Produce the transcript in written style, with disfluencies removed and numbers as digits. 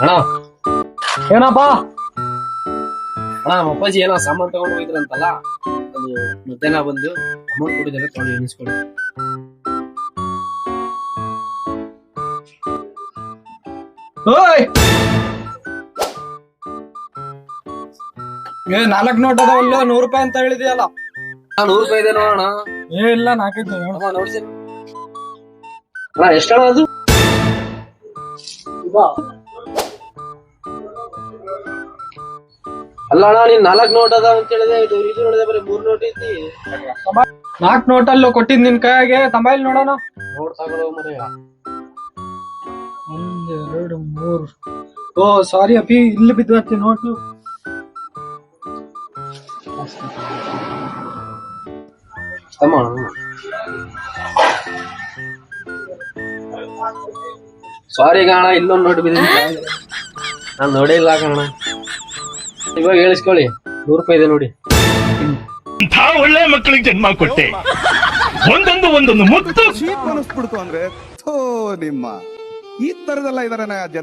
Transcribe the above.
ಅಣ್ಣ ಏನಪ್ಪಾ? ಅಣ್ಣ ನಮ್ಮ ಅಪ್ಪಾಜಿ ಏನೋ ಸಾಮಾನ್ ತಗೊಂಡು ಹೋಗಿದ್ರಂತಲ್ಲ, ಅದು ಮಧ್ಯಾಹ್ನ ಬಂದು ಅಮೌಂಟ್ ಕೊಟ್ಟಿದ್ದಾರೆ, ತಗೊಂಡು ಎಣಿಸ್ಕೊಳ್ಳಿ. ಓಯ್, 4 ನೋಟ್ ಅದಾವಲ್ಲ, 100 ರೂಪಾಯಿ ಅಂತ ಹೇಳಿದ್ಯಲ್ಲ. 100 ರೂಪಾಯಿ ಇದೆ ನೋಡೋಣ. ಇಲ್ಲ 4 ನೋಡ್ತೀನಿ ಅಣ್ಣ. ಎಷ್ಟಣ ಅದು? ಅಲ್ಲ ಅಣ್ಣ, ನೀನ್ 4 ನೋಟ್ ಅದಾವ ಅಂತ ಹೇಳಿದೆ, ಇದು ನೋಡಿದೆ ಬರೀ 3 ನೋಟ್ ಐತಿ. 4 ನೋಟಲ್ಲೂ ಕೊಟ್ಟಿದ್ ನಿನ್ ಕೈಯಾಗೆ, ತಂಬಾಯಿಲ್ ನೋಡೋಣ. ನೋಟ್ ತಗೊಳ್ಳೋ ಮರೆ. 1 2 3. ಓ ಸಾರಿ ಅಪ್ಪಿ, ಇಲ್ಲಿ ಬಿದ್ದು ನೋಟ್. ಸಾರಿ ಕಾಣ, ಇಲ್ಲೊಂದು ನೋಟ್ ಬಿದ್ದಿದೆ, ನಾನು ನೋಡೇ ಇಲ್ಲ ಕಾಣ. ಇವಾಗ ಹೇಳಿಸ್ಕೊಳ್ಳಿ, 100 ರೂಪಾಯಿ ಇದೆ ನೋಡಿ. ಒಳ್ಳೆ ಮಕ್ಕಳಿಗೆ ಜನ್ಮ ಕೊಟ್ಟೆ, ಒಂದೊಂದು ಮುತ್ತು ಅನಿಸ್ಬಿಡ್ತು ಅಂದ್ರೆ ನಿಮ್ಮ ಈ ತರದೆಲ್ಲ ಇದಾರೆ ಜನ.